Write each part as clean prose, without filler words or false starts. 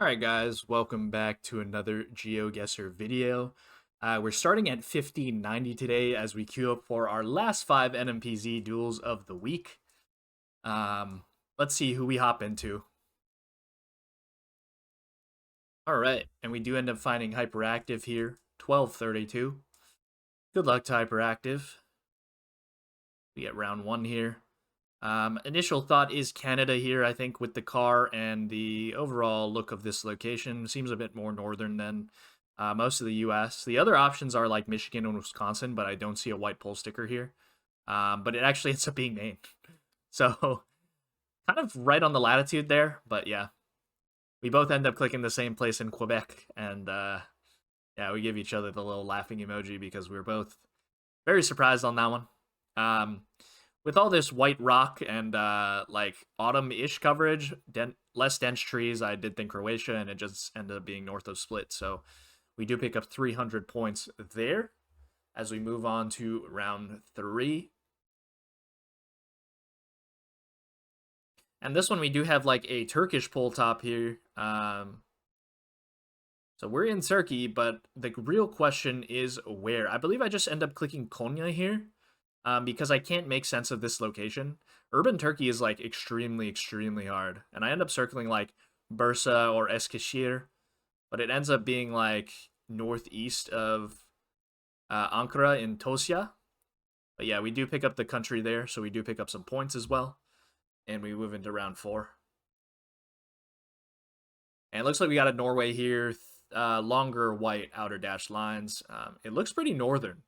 Alright guys, welcome back to another GeoGuessr video. We're starting at 1590 today as we queue up for our last 5 NMPZ duels of the week. Let's see who we hop into. Alright, and we do end up finding Hyperactive here, 1232. Good luck to Hyperactive. We get round 1 here. Initial thought is Canada here, I think, with the car and the overall look of this location. Seems a bit more northern than most of the US. The other options are like Michigan and Wisconsin, but I don't see a white pole sticker here. But it actually ends up being Maine. So, kind of right on the latitude there, but yeah. We both end up clicking the same place in Quebec, and yeah, we give each other the little laughing emoji because we were both very surprised on that one. With all this white rock and like autumn-ish coverage, less dense trees, I did think Croatia, and it just ended up being north of Split. So we do pick up 300 points there as we move on to round 3. And this one we do have like a Turkish pole top here. So we're in Turkey, but the real question is where. I believe I just end up clicking Konya here. Because I can't make sense of this location. Urban Turkey is like extremely, extremely hard. And I end up circling like Bursa or Eskişehir, but it ends up being like northeast of Ankara in Tosya. But yeah, we do pick up the country there, so we do pick up some points as well. And we move into round 4. And it looks like we got a Norway here, longer white outer dashed lines. It looks pretty northern,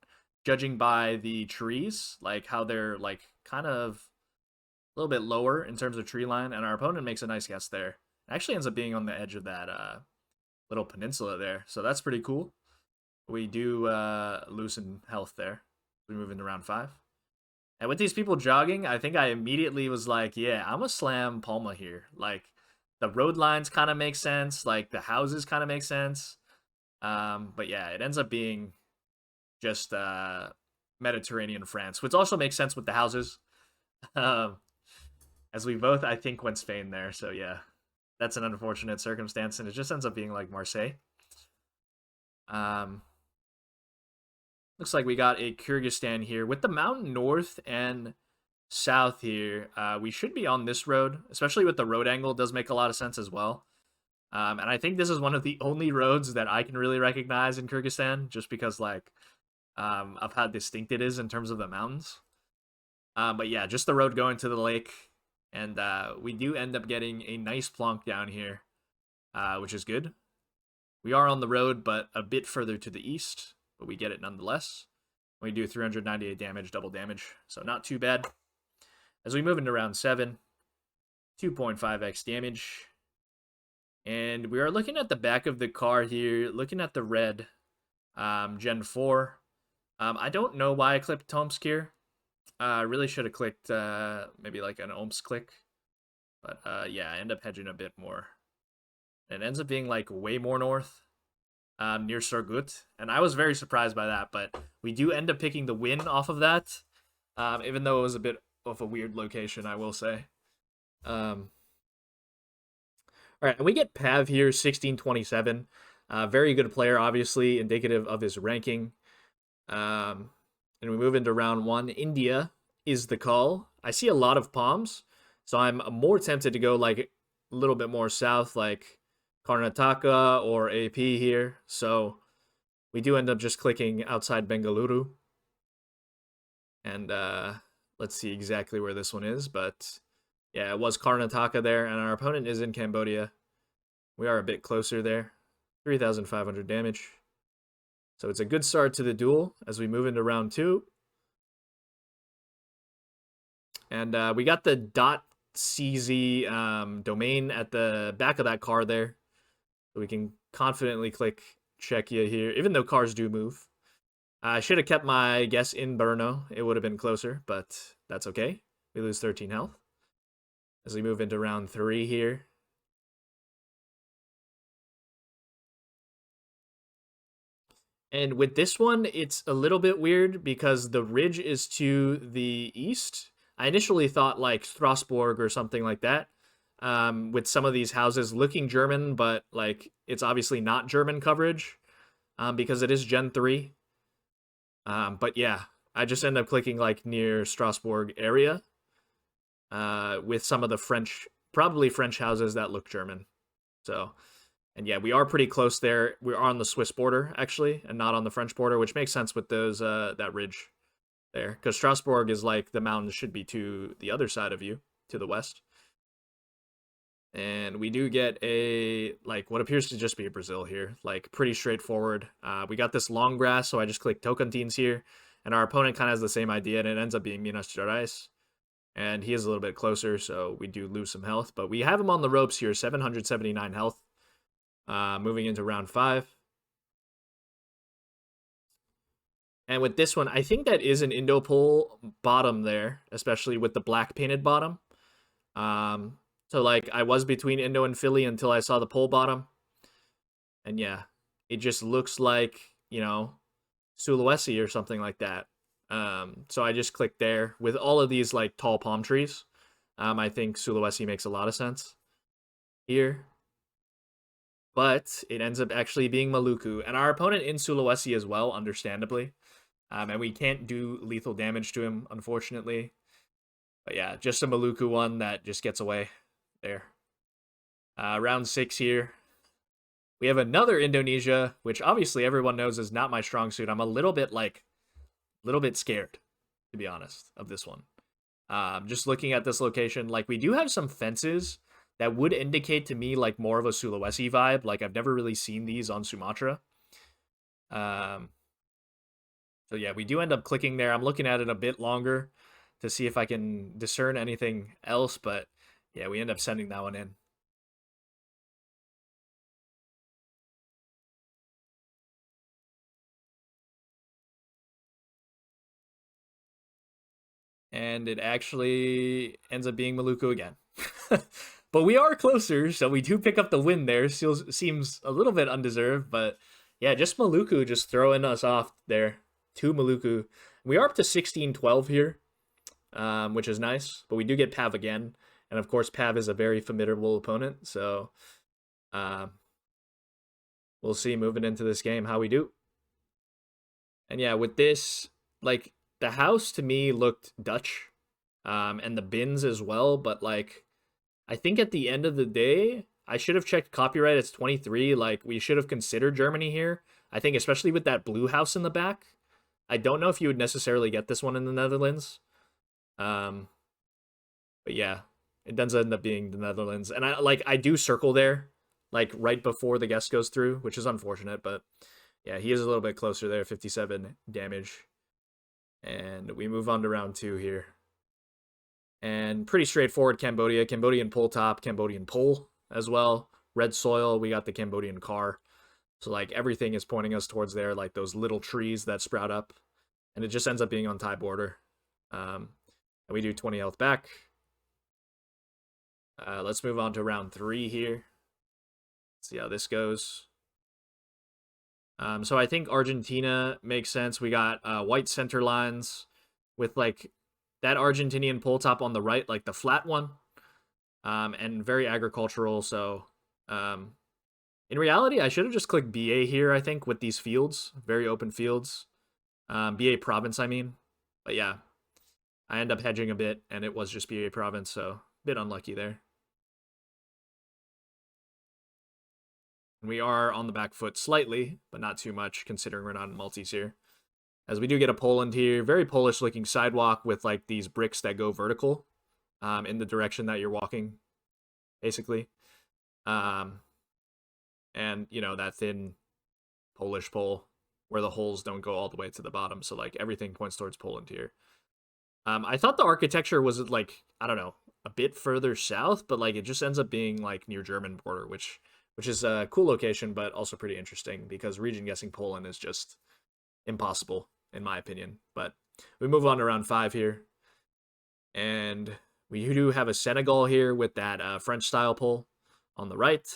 judging by the trees, like how they're like kind of a little bit lower in terms of tree line, and our opponent makes a nice guess there. It actually ends up being on the edge of that little peninsula there, so that's pretty cool. We do loosen health there. We move into round 5. And with these people jogging, I think I immediately was like, yeah, I'm gonna slam Palma here. Like, the road lines kind of make sense, like the houses kind of make sense. But yeah, it ends up being just Mediterranean France, which also makes sense with the houses. As we both, I think, went Spain there. So yeah, that's an unfortunate circumstance, and it just ends up being like Marseille. Looks like we got a Kyrgyzstan here with the mountain north and south here. We should be on this road, especially with the road angle. It does make a lot of sense as well. And I think this is one of the only roads that I can really recognize in Kyrgyzstan, just because like of how distinct it is in terms of the mountains. But yeah, just the road going to the lake, and we do end up getting a nice plonk down here, which is good. We are on the road, but a bit further to the east, but we get it nonetheless. We do 398 damage, double damage, so not too bad. As we move into round 7, 2.5x damage. And we are looking at the back of the car here, looking at the red Gen 4. I don't know why I clicked Tomsk here. I really should have clicked maybe like an Ohms click. But yeah, I end up hedging a bit more. It ends up being like way more north, near Surgut. And I was very surprised by that, but we do end up picking the win off of that, even though it was a bit of a weird location, I will say. All right, and we get Pav here, 1627. Very good player, obviously, indicative of his ranking. And we move into round 1. India is the call. I see a lot of palms, so I'm more tempted to go like a little bit more south, like Karnataka or AP here. So we do end up just clicking outside Bengaluru. And let's see exactly where this one is, but yeah, it was Karnataka there, and our opponent is in Cambodia. We are a bit closer there. 3,500 damage. So it's a good start to the duel as we move into round 2. And we got the .cz domain at the back of that car there. So we can confidently click Czechia here, even though cars do move. I should have kept my guess in Brno. It would have been closer, but that's okay. We lose 13 health. As we move into round 3 here. And with this one, it's a little bit weird because the ridge is to the east. I initially thought like Strasbourg or something like that. with some of these houses looking German, but like it's obviously not German coverage because it is Gen 3. But yeah, I just end up clicking like near Strasbourg area with some of the French, probably French houses that look German. So, and yeah, we are pretty close there. We are on the Swiss border actually, and not on the French border, which makes sense with those that ridge there, because Strasbourg is like the mountains should be to the other side of you, to the west. And we do get a like what appears to just be a Brazil here, like pretty straightforward. We got this long grass, so I just click Tocantins here, and our opponent kind of has the same idea, and it ends up being Minas Gerais. And he is a little bit closer, so we do lose some health, but we have him on the ropes here, 779 health. Moving into round 5. And with this one, I think that is an Indo-Pole bottom there, especially with the black painted bottom. So like I was between Indo and Philly until I saw the pole bottom. And yeah, it just looks like, Sulawesi or something like that. So I just clicked there with all of these like tall palm trees. I think Sulawesi makes a lot of sense here. But it ends up actually being Maluku. And our opponent in Sulawesi as well, understandably. And we can't do lethal damage to him, unfortunately. But yeah, just a Maluku one that just gets away there. Round 6 here. We have another Indonesia, which obviously everyone knows is not my strong suit. I'm a little bit scared, to be honest, of this one. Just looking at this location, like we do have some fences that would indicate to me like more of a Sulawesi vibe. Like I've never really seen these on Sumatra. So yeah, we do end up clicking there. I'm looking at it a bit longer to see if I can discern anything else, but yeah, we end up sending that one in. And it actually ends up being Maluku again. But we are closer, so we do pick up the win there. Still seems a little bit undeserved, but yeah, just Maluku just throwing us off there. 2 Maluku. We are up to 16-12 here, which is nice, but we do get Pav again. And of course, Pav is a very formidable opponent, so uh, we'll see moving into this game how we do. And yeah, with this, like, the house to me looked Dutch, and the bins as well, but like, I think at the end of the day, I should have checked copyright. It's 23. Like, we should have considered Germany here. I think, especially with that blue house in the back. I don't know if you would necessarily get this one in the Netherlands. Um, but yeah, it does end up being the Netherlands. And I do circle there, like right before the guest goes through, which is unfortunate, but yeah, he is a little bit closer there, 57 damage. And we move on to round 2 here. And pretty straightforward Cambodia. Cambodian pole top, Cambodian pole as well. Red soil, we got the Cambodian car. So like everything is pointing us towards there, like those little trees that sprout up. And it just ends up being on Thai border. And we do 20 health back. Let's move on to round 3 here. See how this goes. So I think Argentina makes sense. We got white center lines with like that Argentinian pole top on the right, like the flat one, and very agricultural. So in reality, I should have just clicked BA here, I think, with these fields, very open fields. BA province, I mean. But yeah, I end up hedging a bit, and it was just BA province, so a bit unlucky there. We are on the back foot slightly, but not too much, considering we're not in multis here. As we do get a Poland here, very Polish-looking sidewalk with like these bricks that go vertical in the direction that you're walking, basically. And, that thin Polish pole where the holes don't go all the way to the bottom. So, like, everything points towards Poland here. I thought the architecture was, like, I don't know, a bit further south, but, like, it just ends up being, like, near German border, which is a cool location, but also pretty interesting because region guessing Poland is just impossible, in my opinion. But we move on to round 5 here. And we do have a Senegal here with that French-style pole on the right.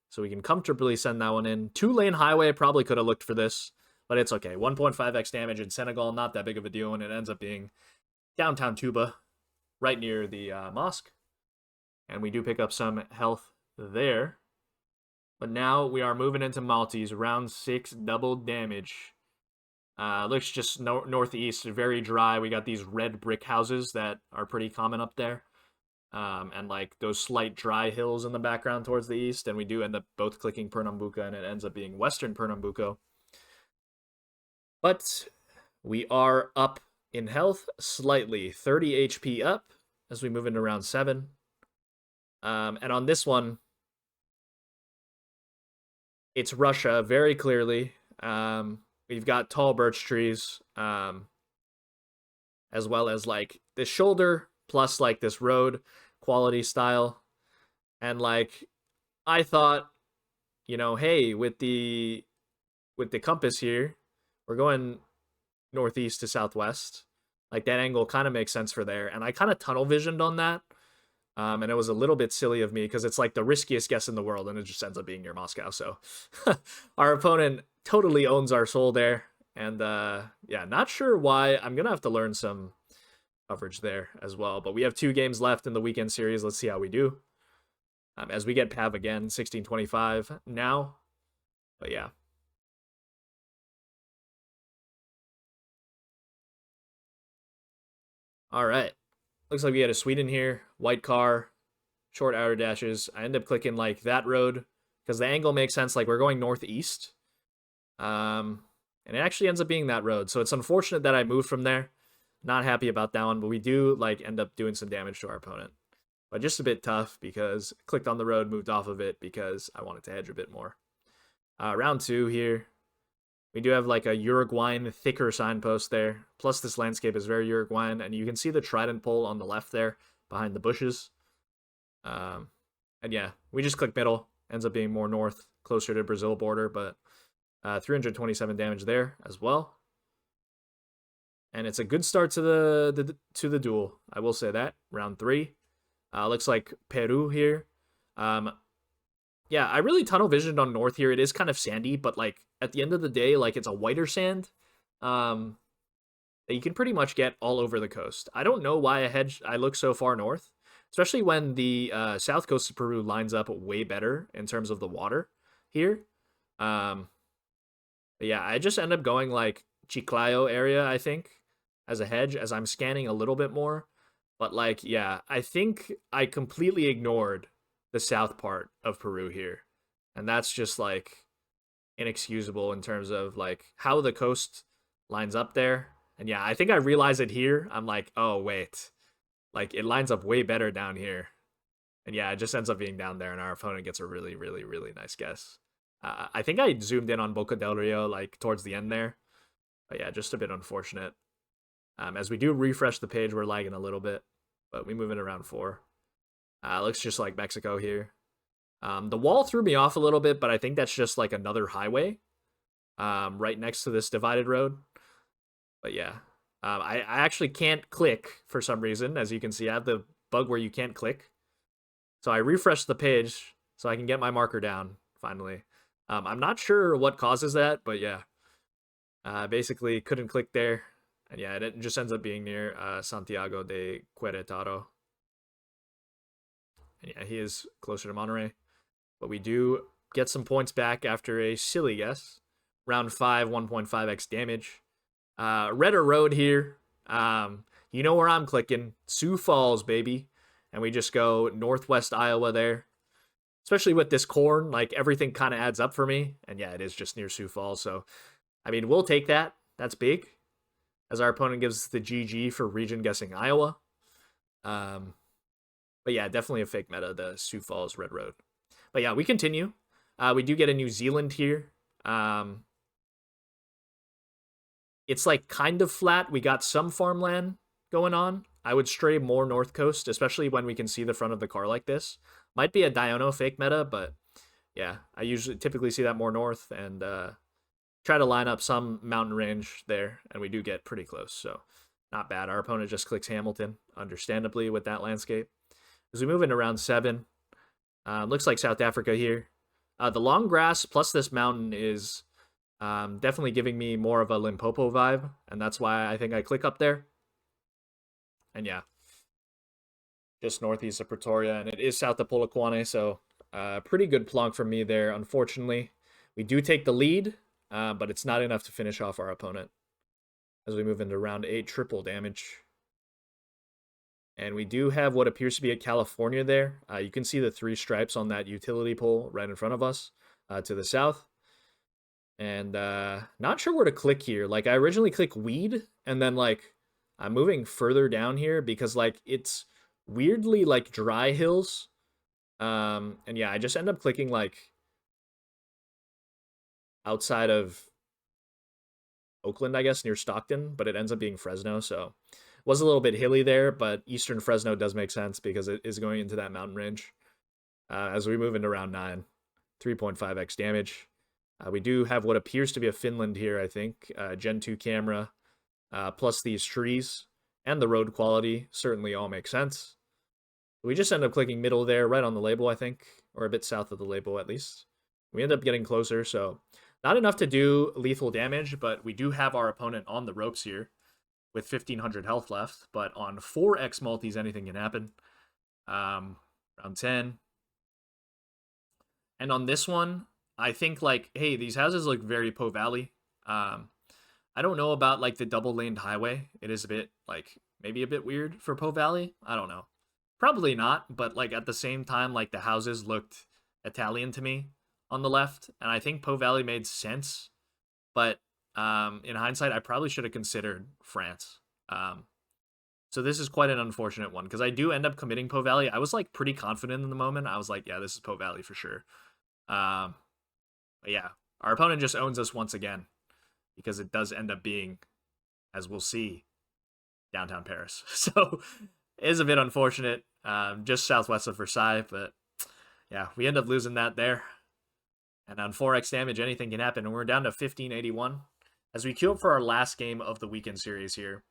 So we can comfortably send that one in. 2-lane highway, probably could have looked for this, but it's okay. 1.5x damage in Senegal, not that big of a deal, and it ends up being downtown Tuba, right near the mosque. And we do pick up some health there. But now we are moving into Maltese, round 6, double damage. Looks just northeast, very dry. We got these red brick houses that are pretty common up there. And like those slight dry hills in the background towards the east. And we do end up both clicking Pernambuco, and it ends up being Western Pernambuco. But we are up in health slightly, 30 HP up as we move into round 7. And on this one, it's Russia very clearly. We've got tall birch trees, as well as like this shoulder plus like this road quality style. And like I thought, hey, with the compass here, we're going northeast to southwest. Like that angle kind of makes sense for there. And I kind of tunnel visioned on that. And it was a little bit silly of me because it's like the riskiest guess in the world, and it just ends up being near Moscow. So our opponent totally owns our soul there. And yeah, not sure why. I'm going to have to learn some coverage there as well. But we have 2 games left in the weekend series. Let's see how we do. As we get Pav again, 1625 now. But yeah. All right. Looks like we had a Sweden here. White car, short outer dashes. I end up clicking like that road because the angle makes sense. Like we're going northeast. And it actually ends up being that road. So it's unfortunate that I moved from there. Not happy about that one, but we do like end up doing some damage to our opponent. But just a bit tough because clicked on the road, moved off of it because I wanted to hedge a bit more. Round 2 here. We do have like a Uruguayan thicker signpost there. Plus this landscape is very Uruguayan, and you can see the trident pole on the left there behind the bushes. And yeah, we just click middle. Ends up being more north, closer to Brazil border, but 327 damage there as well. And it's a good start to the duel. I will say that. Round 3. Looks like Peru here. Yeah, I really tunnel visioned on north here. It is kind of sandy, but like at the end of the day, like it's a whiter sand that you can pretty much get all over the coast. I don't know why I look so far north, especially when the south coast of Peru lines up way better in terms of the water here. But yeah, I just end up going like Chiclayo area, I think, as a hedge as I'm scanning a little bit more. But like, yeah, I think I completely ignored the south part of Peru here. And that's just like inexcusable in terms of like how the coast lines up there. And yeah, I think I realize it here. I'm like, oh wait. Like it lines up way better down here. And yeah, it just ends up being down there, and our opponent gets a really, really, really nice guess. I think I zoomed in on Boca del Rio like towards the end there. But yeah, just a bit unfortunate. As we do refresh the page, we're lagging a little bit, but we move in around 4. Looks just like Mexico here. The wall threw me off a little bit, but I think that's just like another highway right next to this divided road. But yeah, I actually can't click for some reason. As you can see, I have the bug where you can't click. So I refreshed the page so I can get my marker down, finally. I'm not sure what causes that, but yeah. Basically, couldn't click there. And yeah, it just ends up being near Santiago de Querétaro. And yeah, he is closer to Monterrey. But we do get some points back after a silly guess. Round 5, 1.5x damage. Redder Road here. You know where I'm clicking. Sioux Falls, baby. And we just go northwest Iowa there. Especially with this corn, like everything kind of adds up for me. And yeah, it is just near Sioux Falls. So, I mean, we'll take that. That's big. As our opponent gives the GG for region guessing Iowa. But yeah, definitely a fake meta, the Sioux Falls Red Road. But yeah, we continue. We do get a New Zealand here. It's like kind of flat. We got some farmland going on. I would stray more north coast, especially when we can see the front of the car like this. Might be a Diono fake meta, but yeah, I typically see that more north, and try to line up some mountain range there, and we do get pretty close, so not bad. Our opponent just clicks Hamilton, understandably, with that landscape. As we move into round 7, looks like South Africa here. The long grass plus this mountain is definitely giving me more of a Limpopo vibe, and that's why I think I click up there. And yeah, just northeast of Pretoria, and it is south of Polokwane, so pretty good plonk from me there, unfortunately. We do take the lead, but it's not enough to finish off our opponent as we move into round 8, triple damage. And we do have what appears to be a California there. You can see the 3 stripes on that utility pole right in front of us to the south. And not sure where to click here. Like, I originally click weed, and then, like, I'm moving further down here because, like, it's weirdly, like, dry hills. And yeah, I just end up clicking, like, outside of Oakland, I guess, near Stockton, but it ends up being Fresno, so was a little bit hilly there, but Eastern Fresno does make sense because it is going into that mountain range. As we move into round 9, 3.5x damage. We do have what appears to be a Finland here, I think. Gen 2 camera, plus these trees, and the road quality certainly all make sense. We just end up clicking middle there, right on the label, I think, or a bit south of the label at least. We end up getting closer, so not enough to do lethal damage, but we do have our opponent on the ropes here with 1,500 health left. But on 4x multis, anything can happen. Round 10. And on this one, I think, like, hey, these houses look very Po Valley. I don't know about, like, the double-laned highway. It is a bit, like, maybe a bit weird for Po Valley. I don't know. Probably not, but, like, at the same time, like, the houses looked Italian to me on the left, and I think Po Valley made sense, but in hindsight, I probably should have considered France. So this is quite an unfortunate one, because I do end up committing Po Valley. I was, like, pretty confident in the moment. I was like, yeah, this is Po Valley for sure. But yeah, our opponent just owns us once again, because it does end up being, as we'll see, downtown Paris. So it is a bit unfortunate, just southwest of Versailles, but yeah, we end up losing that there. And on 4x damage, anything can happen. And we're down to 1581 as we queue up for our last game of the weekend series here.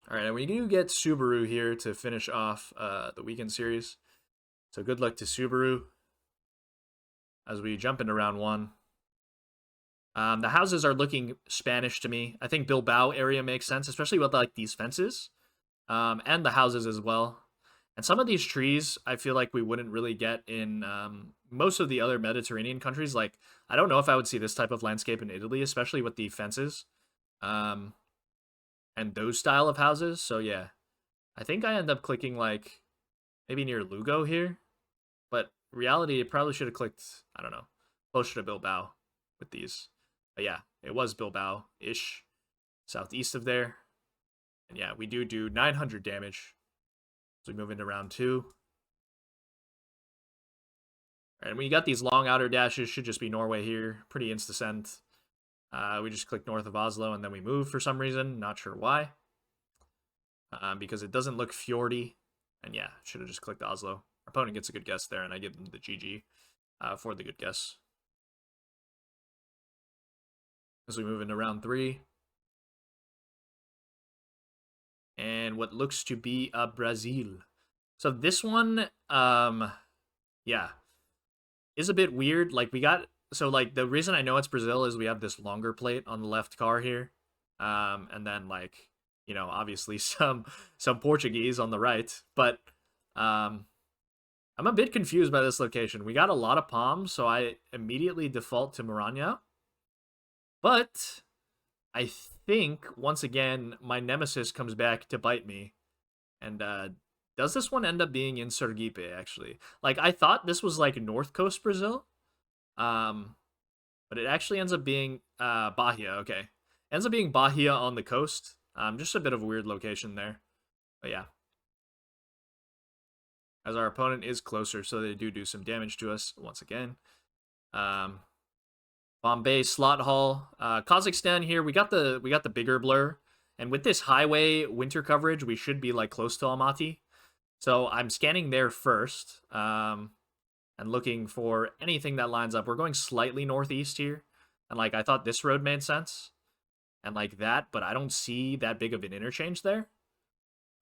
All right, and we do get Subaru here to finish off the weekend series. So good luck to Subaru as we jump into round 1. The houses are looking Spanish to me. I think Bilbao area makes sense, especially with, like, these fences. And the houses as well. And some of these trees, I feel like we wouldn't really get in most of the other Mediterranean countries. Like, I don't know if I would see this type of landscape in Italy, especially with the fences and those style of houses. So yeah, I think I end up clicking, like, maybe near Lugo here. But reality, it probably should have clicked, I don't know, closer to Bilbao with these. But yeah, it was Bilbao-ish, southeast of there. And yeah, we do 900 damage. So we move into round 2. And when you got these long outer dashes, should just be Norway here. Pretty insta-sent. We just click north of Oslo, and then we move for some reason. Not sure why. Because it doesn't look fjordy. And yeah, should have just clicked Oslo. Our opponent gets a good guess there, and I give them the GG for the good guess. As we move into round 3. And what looks to be a Brazil. So this one, yeah, is a bit weird. Like, we got, so, like, the reason I know it's Brazil is we have this longer plate on the left car here. And then, like, you know, obviously some Portuguese on the right. But I'm a bit confused by this location. We got a lot of palms, so I immediately default to Maranhão. But I think, once again, my nemesis comes back to bite me. And does this one end up being in Sergipe, actually? Like, I thought this was, like, North Coast Brazil. But it actually ends up being Bahia, okay. Ends up being Bahia on the coast. Just a bit of a weird location there. But yeah. As our opponent is closer, so they do some damage to us once again. Bombay Slot Hall, Kazakhstan here. We got the bigger blur, and with this highway winter coverage, we should be, like, close to Almaty. So I'm scanning there first, and looking for anything that lines up. We're going slightly northeast here, and, like, I thought this road made sense, and like that, but I don't see that big of an interchange there.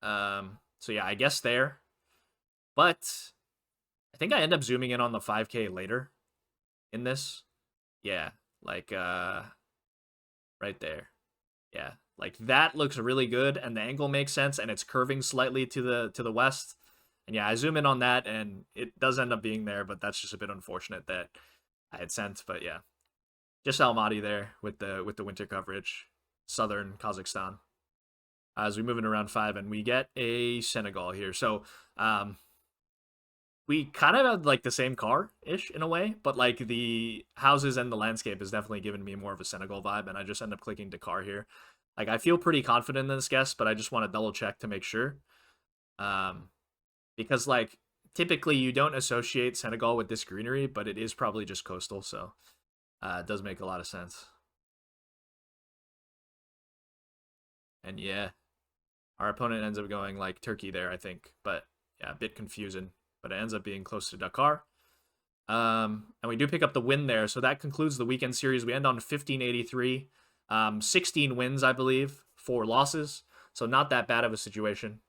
So yeah, I guess there, but I think I end up zooming in on the 5K later in this. Yeah, like, right there. Yeah, like, that looks really good, and the angle makes sense, and it's curving slightly to the west. And yeah, I zoom in on that, and it does end up being there, but that's just a bit unfortunate that I had sent. But yeah, just Almaty there with the winter coverage, southern Kazakhstan. As we move into round 5, and we get a Senegal here. So um, we kind of had like the same car ish in a way, but like the houses and the landscape has definitely given me more of a Senegal vibe, and I just end up clicking Dakar here. Like I feel pretty confident in this guess, but I just want to double check to make sure. Um, because like typically you don't associate Senegal with this greenery, but it is probably just coastal, so it does make a lot of sense. And yeah, our opponent ends up going like Turkey there, I think, but yeah, a bit confusing. But it ends up being close to Dakar. And we do pick up the win there. So that concludes the weekend series. We end on 1583. 16 wins, I believe, 4 losses. So not that bad of a situation.